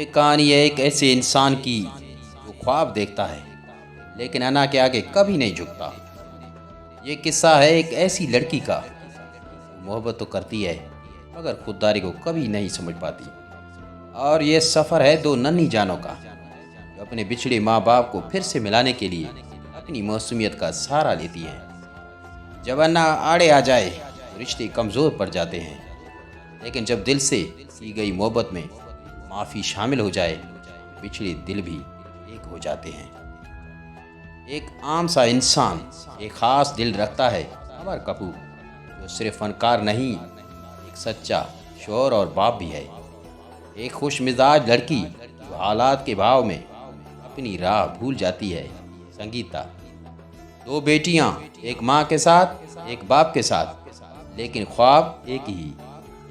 कहानी है एक ऐसे इंसान की जो ख्वाब देखता है लेकिन अना के आगे कभी नहीं झुकता। ये किस्सा है एक ऐसी लड़की का जो मोहब्बत तो करती है मगर खुददारी को कभी नहीं समझ पाती। और ये सफ़र है दो नन्ही जानों का जो अपने बिछड़े माँ बाप को फिर से मिलाने के लिए अपनी मौसमियत का सहारा लेती हैं। जब अन्ना आड़े आ जाए तो रिश्ते कमज़ोर पड़ जाते हैं, लेकिन जब दिल से की गई मोहब्बत में माफ़ी शामिल हो जाए बिछड़े दिल भी एक हो जाते हैं। एक आम सा इंसान एक ख़ास दिल रखता है, अमर कपूर, जो सिर्फ फनकार नहीं, एक सच्चा शौहर और बाप भी है। एक खुश मिजाज लड़की जो हालात के भाव में अपनी राह भूल जाती है, संगीता। दो बेटियां, एक माँ के साथ एक बाप के साथ, लेकिन ख्वाब एक ही,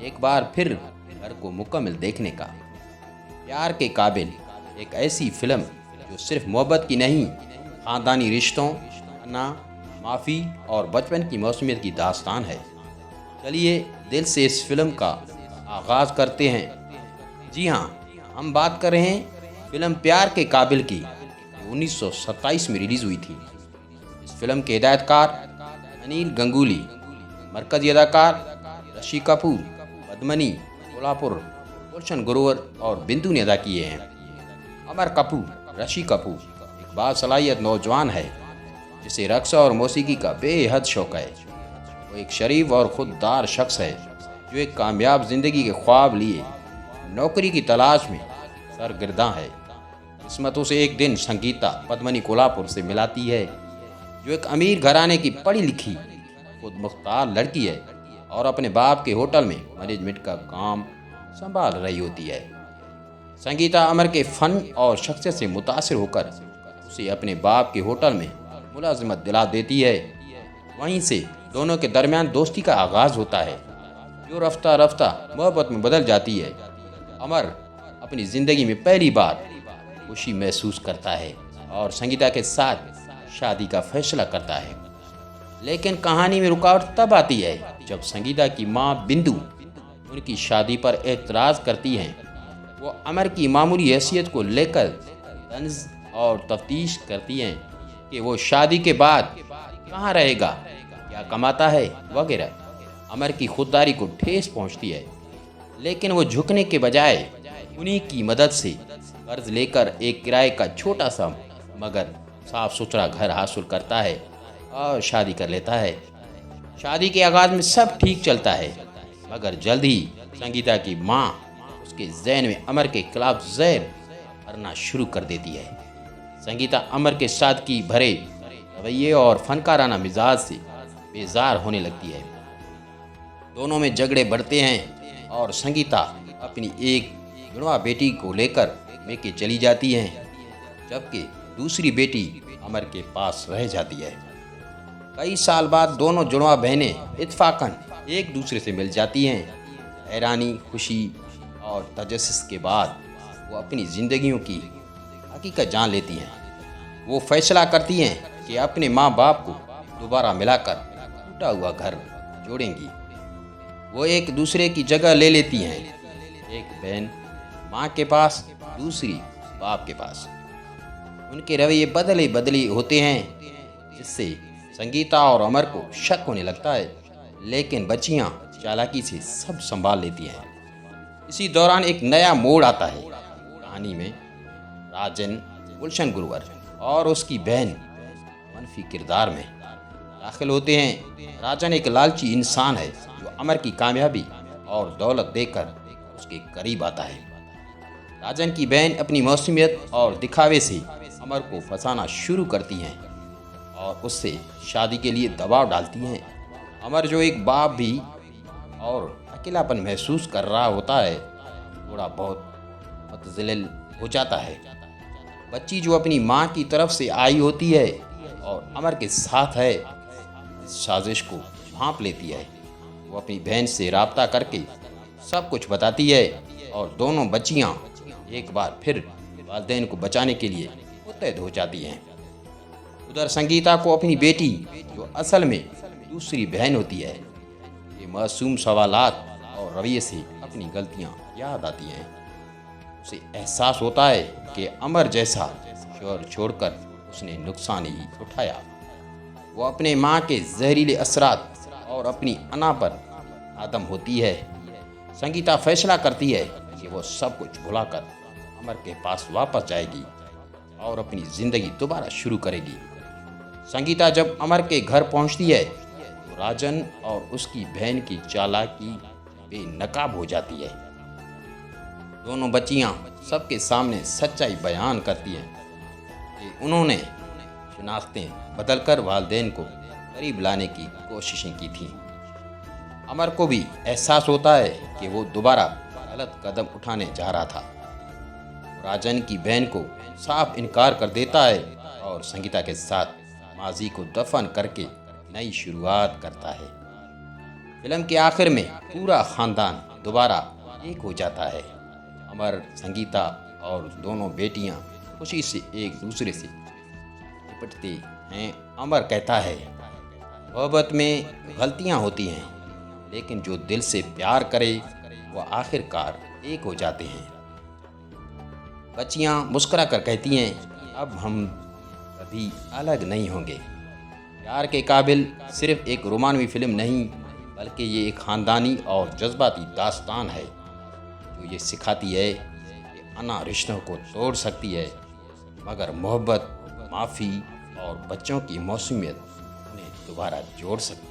एक बार फिर घर को मुकम्मल देखने का। प्यार के काबिल एक ऐसी फिल्म जो सिर्फ मोहब्बत की नहीं, ख़ानदानी रिश्तों, अन्ना, माफ़ी और बचपन की मौसमियत की दास्तान है। चलिए दिल से इस फिल्म का आगाज़ करते हैं। जी हाँ, हम बात कर रहे हैं फिल्म प्यार के काबिल की, जो 1927 में रिलीज़ हुई थी। इस फिल्म के हिदायतकार अनिल गंगुली, मरकज़ी अदाकार ऋषि कपूर, पद्मिनी कोल्हापुर, गुलशन ग्रोवर और बिंदु ने अदा किए हैं। अमर कपूर, ऋषि कपूर, एक बासलाहियत नौजवान है जिसे रक्स और मौसीकी का बेहद शौक़ है। वो एक शरीफ और खुददार शख्स है जो एक कामयाब ज़िंदगी के ख्वाब लिए नौकरी की तलाश में सरगर्दा है। किस्मतों से एक दिन संगीता पद्मिनी कोल्हापुर से मिलाती है, जो एक अमीर घराने की पढ़ी लिखी खुद मुख्तार लड़की है और अपने बाप के होटल में मैनेजमेंट का काम संभाल रही होती है। संगीता अमर के फ़न और शख्सियत से मुतासिर होकर उसे अपने बाप के होटल में मुलाजिमत दिला देती है। वहीं से दोनों के दरमियान दोस्ती का आगाज़ होता है, जो रफ्ता रफ्ता मोहब्बत में बदल जाती है। अमर अपनी ज़िंदगी में पहली बार खुशी महसूस करता है और संगीता के साथ शादी का फैसला करता है। लेकिन कहानी में रुकावट तब आती है जब संगीता की माँ बिंदु उनकी शादी पर एतराज़ करती हैं। वो अमर की मामूली हैसियत को लेकर तंज और तफ्तीश करती हैं कि वो शादी के बाद कहाँ रहेगा, क्या कमाता है वगैरह। अमर की खुददारी को ठेस पहुँचती है, लेकिन वो झुकने के बजाय उन्हीं की मदद से कर्ज लेकर एक किराए का छोटा सा मगर साफ सुथरा घर हासिल करता है और शादी कर लेता है। शादी के आगाज़ में सब ठीक चलता है, मगर जल्द ही संगीता की माँ उसके ज़हन में अमर के खिलाफ ज़हर भरना शुरू कर देती है। संगीता अमर के साथ की भरे रवैये और फनकाराना मिजाज से बेजार होने लगती है। दोनों में झगड़े बढ़ते हैं और संगीता अपनी एक जुड़वा बेटी को लेकर मेके चली जाती हैं, जबकि दूसरी बेटी अमर के पास रह जाती है। कई साल बाद दोनों जुड़वा बहनें इत्फाकन एक दूसरे से मिल जाती हैं। हैरानी, खुशी और तजस्सुस के बाद वो अपनी ज़िंदगियों की हकीकत जान लेती हैं। वो फैसला करती हैं कि अपने माँ बाप को दोबारा मिलाकर टूटा हुआ घर जोड़ेंगी। वो एक दूसरे की जगह ले लेती हैं, एक बहन माँ के पास, दूसरी बाप के पास। उनके रवैये बदले बदले होते हैं, जिससे संगीता और अमर को शक होने लगता है, लेकिन बच्चियाँ चालाकी से सब संभाल लेती हैं। इसी दौरान एक नया मोड़ आता है कहानी में। राजन, गुलशन ग्रोवर और उसकी बहन मनफी किरदार में दाखिल होते हैं। राजन एक लालची इंसान है जो अमर की कामयाबी और दौलत देकर उसके करीब आता है। राजन की बहन अपनी मौसमियत और दिखावे से अमर को फंसाना शुरू करती हैं और उससे शादी के लिए दबाव डालती हैं। अमर, जो एक बाप भी और अकेलापन महसूस कर रहा होता है, थोड़ा बहुत मुतज़िल हो जाता है। बच्ची जो अपनी माँ की तरफ से आई होती है और अमर के साथ है, इस साजिश को भांप लेती है। वो अपनी बहन से राब्ता करके सब कुछ बताती है और दोनों बच्चियाँ एक बार फिर वालिदैन को बचाने के लिए मुत्तहद हो जाती हैं। उधर संगीता को अपनी बेटी, जो असल में दूसरी बहन होती है, ये मासूम सवालात और रवैये से अपनी गलतियाँ याद आती हैं। उसे एहसास होता है कि अमर जैसा शोर छोड़कर उसने नुकसान ही उठाया। वो अपने माँ के जहरीले असरात और अपनी अना पर आदम होती है। संगीता फैसला करती है कि वो सब कुछ भुलाकर अमर के पास वापस जाएगी और अपनी ज़िंदगी दोबारा शुरू करेगी। संगीता जब अमर के घर पहुंचती है तो राजन और उसकी बहन की चालाकी बेनकाब हो जाती है। दोनों बच्चियां सबके सामने सच्चाई बयान करती हैं कि उन्होंने शनाख्तें बदलकर वालिदैन को करीब लाने की कोशिशें की थीं। अमर को भी एहसास होता है कि वो दोबारा गलत कदम उठाने जा रहा था। राजन की बहन को साफ इनकार कर देता है और संगीता के साथ माजी को दफन करके नई शुरुआत करता है। फिल्म के आखिर में पूरा खानदान दोबारा एक हो जाता है। अमर, संगीता और दोनों बेटियां खुशी से एक दूसरे से लिपटते हैं। अमर कहता है, मोहब्बत में गलतियां होती हैं, लेकिन जो दिल से प्यार करे वह आखिरकार एक हो जाते हैं। बच्चियां मुस्कुरा कर कहती हैं, अब हम कभी अलग नहीं होंगे। प्यार के काबिल सिर्फ एक रोमानवी फिल्म नहीं, बल्कि ये एक ख़ानदानी और जज्बाती दास्तान है जो ये सिखाती है कि अना रिश्तों को तोड़ सकती है, मगर मोहब्बत, माफ़ी और बच्चों की मौसूमियत उन्हें दोबारा जोड़ सकती है।